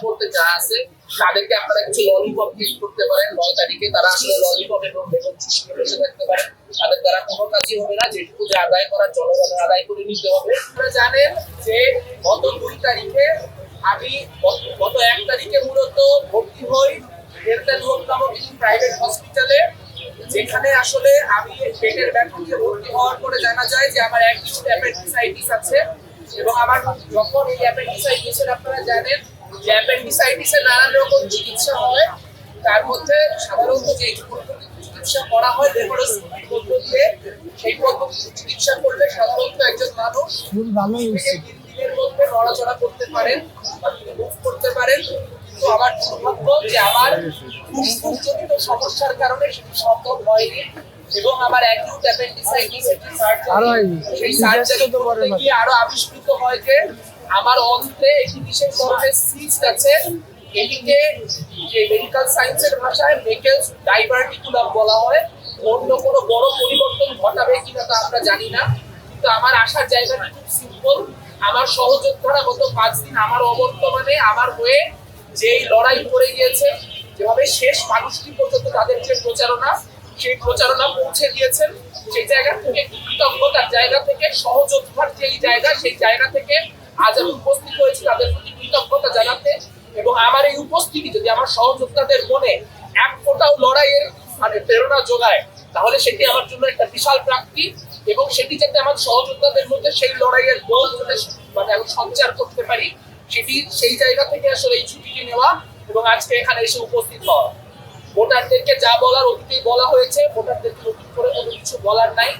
বলতে যা আছে তাদেরকে আপনারা কিছু ললিপপ গিফট করতে পারেন। 9 তারিখে তারা আসলে ললিপপ এবং বেগুন চিপস বসে থাকতে পারেন, তাদের দ্বারা কোনো কাজই হবে না। যেটুকু যে আদায় করার জনগণের আদায় করে নিতে হবে। আপনারা জানেন যে গত 2 তারিখে আমি গত 1 তারিখে মূলত ভর্তি হই হেলথ হোম নামক প্রাইভেট হসপিটালে, যেখানে আসলে আমি পেটের ব্যথাতে ভর্তি হওয়ার পরে জানা যায় যে আমার অ্যাকিউট অ্যাপেন্ডিসাইটিস আছে। এবং আমার যখন এই অ্যাপেন্ডিসাইটিসের আপনারা জানেন যে অ্যাপেন্ডিসাইটিসের নানান রকম চিকিৎসা হয়, তার মধ্যে সাধারণত যে চিকিৎসা করা হয় লেপারোস্কোপি পদ্ধতিতে, সেই পদ্ধতিতে চিকিৎসা করলে সাধারণত একজন মানুষ 3 দিনের মধ্যে নড়াচড়া করতে পারেন, মুভ করতে পারেন। কিন্তু আমার দুর্ভাগ্য যে আমার ফুসফুসজনিত সমস্যার কারণে সেটি সম্ভব হয়নি এবং আমার অ্যাকিউট অ্যাপেন্ডিসাইটিস সেই সার্জারি করতে গিয়ে আরো আবিষ্কৃত হয় যে আমার অন্ত্রে একটি বিশেষ ধরনের সিস্ট আছে। এটিকে যে মেডিকেল সায়েন্সের ভাষায় মেকেলস ডাইভার্টিকুলাম বলা হয়। অন্য কোনো বড় পরিবর্তন ঘটাবে কিনা তা আমরা জানি না, কিন্তু আমার আসার জায়গাটা খুব সিম্পল। আমার সহযোদ্ধারা গত 5 দিন আমার অবর্তমানে আমার হয়ে যেই লড়াই করে গিয়েছে, যেভাবে শেষ মানুষটি পর্যন্ত তাদের যে প্রচারণা, সেই প্রচারণা পৌঁছে দিয়েছেন, সেই জায়গা থেকে কৃতজ্ঞতার জায়গা থেকে, সহযোদ্ধার যেই জায়গা, সেই জায়গা থেকে আজ আমি উপস্থিত হয়েছি তাদের প্রতি কৃতজ্ঞতা জানাতে। এবং আমার এই উপস্থিতি যদি আমার সহযোদ্ধাদের মনে এক ফোঁটাও লড়াইয়ের প্রেরণা যোগায়, তাহলে সেটি আমার জন্য একটা বিশাল প্রাপ্তি। এবং সেটি যাতে আমার সহযোদ্ধাদের মধ্যে সেই লড়াইয়ের বল আমি সঞ্চার করতে পারি, সেটি সেই জায়গা থেকে আসলে এই ছুটিটি নেওয়া এবং আজকে এখানে এসে উপস্থিত হওয়া। ভোটারদেরকে যা বলার অতীতেই বলা হয়েছে, ভোটারদেরকে নতুন করে কোনো কিছু বলার নাই।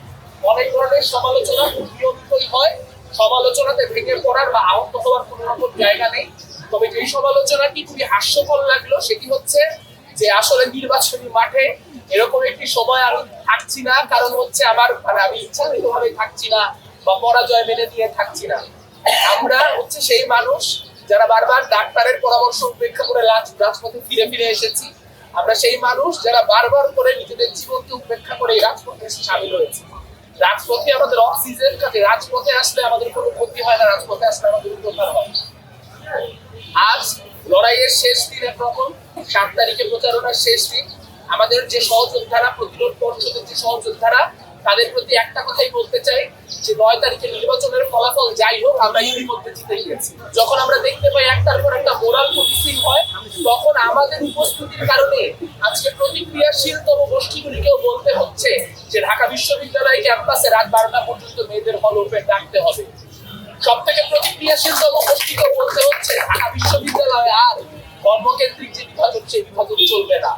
অনেক ধরনের সমালোচনা নিয়মিতই হয়, সমালোচনাতে ভেঙে পড়ার বা আহত হওয়ার কোনো রকম জায়গা নেই। তবে যেই সমালোচনাটি খুবই হাস্যকর লাগলো সেটি হচ্ছে যে আসলে নির্বাচনী মাঠে এরকম একটি সময় আমি থাকছি না, কারণ হচ্ছে আমার আমি ইচ্ছাকৃতভাবে থাকছি না বা পরাজয় মেনে নিয়ে থাকছি না। আমরা হচ্ছে সেই মানুষ যারা বারবার ডাক্তারের পরামর্শ উপেক্ষা করে রাজপথে ফিরে ফিরে এসেছি। আমরা সেই মানুষ যারা বারবার করে নিজেদের জীবনকে উপেক্ষা করে রাজপথে এসে সামিল হয়েছে। রাজপথে আমাদের অক্সিজেন, কাজে রাজপথে আসলে আমাদের কোনো ক্ষতি হয় না, রাজপথে আসলে আমাদের উপকার হয়। আজ লড়াইয়ের শেষ দিন, একরকম 7 তারিখে প্রচারণার শেষ দিন। আমাদের যে সহযোদ্ধারা, প্রতিরোধ পরিষদের যে সহযোদ্ধারা, তাদের প্রতি একটা কথাই বলতে চাই যে 9 তারিখে নির্বাচনের ফলাফল যাই হোক, আমরা এরই মধ্যে জিতে গিয়েছি। যখন আমরা দেখতে পাই একটার পর একটা মোরাল পলিসিং হয়, তখন আমাদের উপস্থিতির কারণে আজকে প্রতিক্রিয়াশীলতম গোষ্ঠীগুলিকেও বলতে হচ্ছে যে ঢাকা বিশ্ববিদ্যালয় ক্যাম্পাসে রাত 12টা পর্যন্ত মেয়েদের হল ওপেন রাখতে হবে। সব থেকে প্রতিক্রিয়াশীলতম গোষ্ঠীকে বলতে হচ্ছে ঢাকা বিশ্ববিদ্যালয়ে আর কর্মকেন্দ্রিক যে বিভাজন, সেই বিভাজন চলবে না।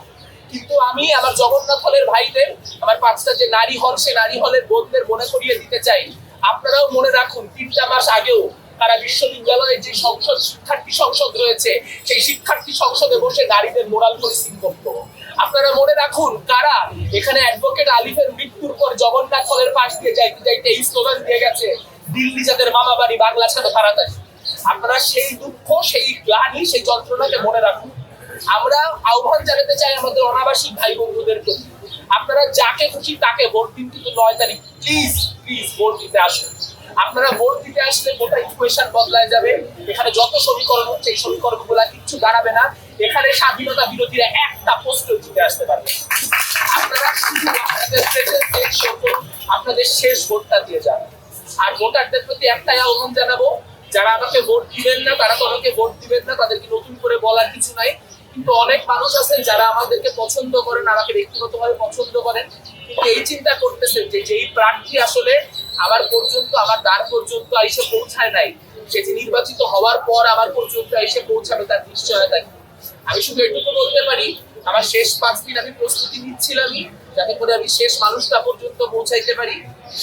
কিন্তু আমি আমার জগন্নাথ হলের ভাইদের, আমার 5টা যে নারী হল, সে নারী হলের বোনদের মনে করিয়ে দিতে চাই, আপনারাও মনে রাখুন 3টা মাস আগেও তারা বিশ্ববিদ্যালয়ের যে সংসদ, শিক্ষার্থী সংসদ রয়েছে, সেই শিক্ষার্থী সংসদে বসে নারীদের মোরাল পলিসিং করতো। আপনারা মনে রাখুন কারা এখানে অ্যাডভোকেট আলিফের মৃত্যুর পর জগন্নাথ হলের পাশ দিয়ে যাইতে যাইতে এই স্লোগান দিয়ে গেছে, দিল্লি যাদের মামা বাড়ি, বাংলা ছাড়ো তাড়াতাড়ি। আপনারা সেই দুঃখ, সেই গ্লানি, সেই যন্ত্রণাকে মনে রাখুন। আমরা আহ্বান জানাতে চাই আমাদের অনাবাসিক ভাই বন্ধুদের প্রতি, আপনারা যাকে খুশি তাকে ভোট দিন, কিন্তু 9 তারিখ প্লিজ প্লিজ ভোট দিতে আসুন। আপনারা ভোট দিতে আসলে গোটা ইকুয়েশন বদলায় যাবে। এখানে যত সমীকরণ হচ্ছে, এই সমীকরণগুলো কিচ্ছু দাঁড়াবে না। এখানে স্বাধীনতা বিরোধীরা একটা পোস্টও জিতে আসতে পারবে। আপনারা শুধু আপনাদের প্রেজেন্স শো করুন, আপনাদের শেষ ভোটটা দিয়ে যান। আর ভোটারদের প্রতি একটাই আহ্বান জানাবো, যারা আমাকে ভোট দিবেন না তারা তো আমাকে ভোট দিবেন না, তাদেরকে নতুন করে বলার কিছু নাই। কিন্তু অনেক মানুষ আছেন যারা আমাদেরকে পছন্দ করেন, আমাকে ব্যক্তিগতভাবে পছন্দ করেন, কিন্তু এই চিন্তা করতেছেন যে যেই প্রার্থী আসলে আমার পর্যন্ত, আমার দ্বার পর্যন্ত এসে পৌঁছায় নাই, সে যে নির্বাচিত হওয়ার পর আমার পর্যন্ত এসে পৌঁছাবে তার নিশ্চয়তা কি। আমি শুধু এটুকু বলতে পারি, আমার শেষ 5 দিন আমি প্রস্তুতি নিচ্ছিলামই যাতে করে আমি শেষ মানুষটা পর্যন্ত পৌঁছাইতে পারি,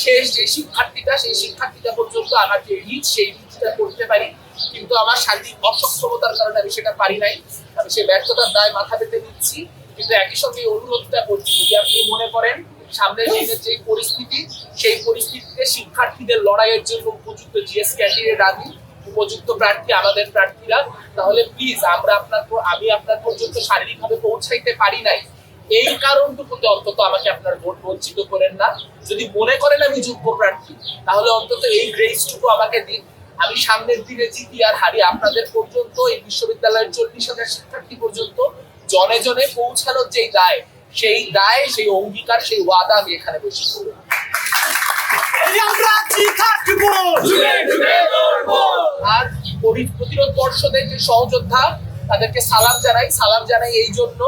শেষ যে শিক্ষার্থীটা, সেই শিক্ষার্থীটা পর্যন্ত আমার যে রিচ, সেই রিচটা করতে পারি। কিন্তু আমার শারীরিক অসক্ষমতার কারণে আমি সেটা পারি নাই। আমি সেই ব্যর্থতার দায় মাথা পেতে নিচ্ছি, কিন্তু একই সঙ্গে অনুরোধটা করছি, যদি আপনি মনে করেন সামনের দিনের যে পরিস্থিতি, সেই পরিস্থিতিতে শিক্ষার্থীদের লড়াইয়ের জন্য উপযুক্ত জিএস ক্যান্ডিডেট আমি, উপযুক্ত প্রার্থী আমাদের প্রার্থীরা, তাহলে প্লিজ আমি আপনার পর্যন্ত শারীরিকভাবে পৌঁছাইতে পারি নাই, এই কারণটুকুতে অন্তত আমাকে আপনার ভোট বঞ্চিত করেন না। যদি মনে করেন আমি যোগ্য প্রার্থী, তাহলে অন্তত এই গ্রেসটুকু আমাকে দিন। আমি সামনের দিনে জিতি আর হারি আপনাদের পর্যন্ত, এই বিশ্ববিদ্যালয়ের 40,000 শিক্ষার্থী পর্যন্ত জনে জনে পৌঁছানোর যেই দায়, সেই দায়, সেই অঙ্গীকার, সেই ওয়াদা আমি এখানে বসে করব। আর প্রতিরোধ পর্ষদের যে সহযোদ্ধা, তাদেরকে সালাম জানাই এই জন্য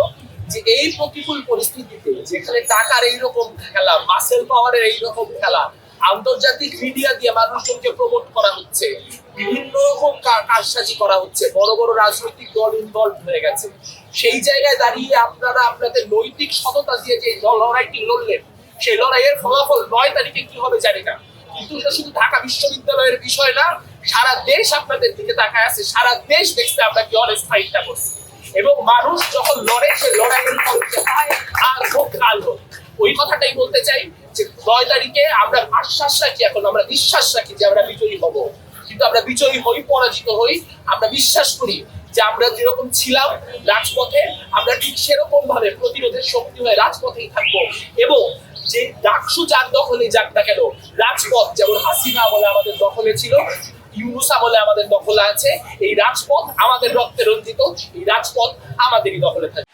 যে এই প্রতিকূল পরিস্থিতিতে যেখানে টাকার এইরকম খেলা, মাসেল পাওয়ারের এইরকম খেলা, আন্তর্জাতিক মিডিয়া দিয়ে মানুষজনকে প্রমোট করা হচ্ছে, বিভিন্ন রকম কারসাজি করা হচ্ছে, বড় বড় রাজনৈতিক দল ইনভলভ হয়ে গেছে, সেই জায়গায় দাঁড়িয়ে আপনারা আপনাদের নৈতিক সততা দিয়ে যে লড়াইটি লড়লেন, সেই লড়াইয়ের ফলাফল 9 তারিখে কি হবে জানি না, কিন্তু এটা শুধু ঢাকা বিশ্ববিদ্যালয়ের বিষয় না, সারা দেশ আপনাদের দিকে তাকায় আছে, সারা দেশ দেখছে আমরা কি অনেস্ট ফাইটটা করছি। এবং মানুষ যখন লড়ে, সে লড়াইয়ের ফলকে পায় আর হোক কাল হোক। ওই কথাটাই বলতে চাই যে 9 তারিখে আমরা আশ্বাস রাখি, এখন আমরা বিশ্বাস রাখি যে আমরা বিজয়ী হব, কিন্তু আমরা বিজয়ী হই, পরাজিত হই, আমরা বিশ্বাস করি যে আমরা যেরকম ছিলাম রাজপথে, আমরা ঠিক সেরকম ভাবে প্রতিরোধের শক্তি হয়ে রাজপথেই থাকবো। এবং যে ডাকসু যার দখলে যাক না কেন, রাজপথ যেমন হাসিনা আমলে আমাদের দখলে ছিল, ইউনূস আমলে আমাদের দখলে আছে, এই রাজপথ আমাদের রক্তে রঞ্জিত, এই রাজপথ আমাদেরই দখলে থাকে।